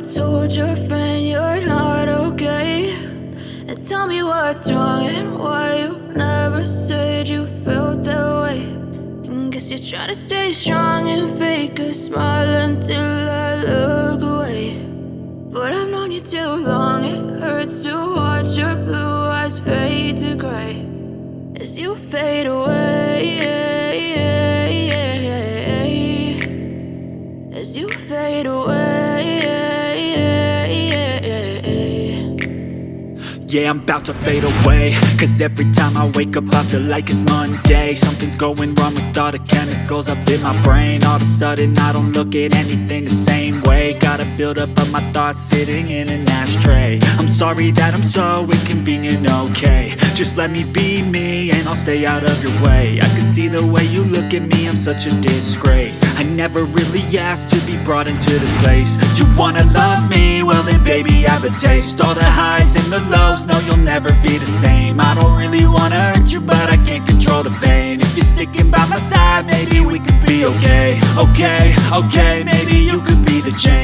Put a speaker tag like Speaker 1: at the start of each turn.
Speaker 1: told your friend you're not okay? And tell me what's wrong and why you never said you felt that way. And guess you're trying to stay strong and fake a smile until I look away. But I've known you too long, it hurts to watch your blue eyes fade to gray as you fade away, as you fade away.
Speaker 2: Yeah, I'm about to fade away, cause every time I wake up I feel like it's Monday. Something's going wrong with all the chemicals up in my brain. All of a sudden I don't look at anything the same way. Got a buildup of my thoughts sitting in an ashtray. I'm sorry that I'm so inconvenient, okay? Just let me be me and I'll stay out of your way. I can see the way you look at me, I'm such a disgrace. I never really asked to be brought into this place. You wanna love me? Well then baby, have a taste. All the highs and the lows, no, you'll never be the same. I don't really wanna hurt you, but I can't control the pain. If you're sticking by my side, maybe we could be okay. Okay, maybe you could be the change.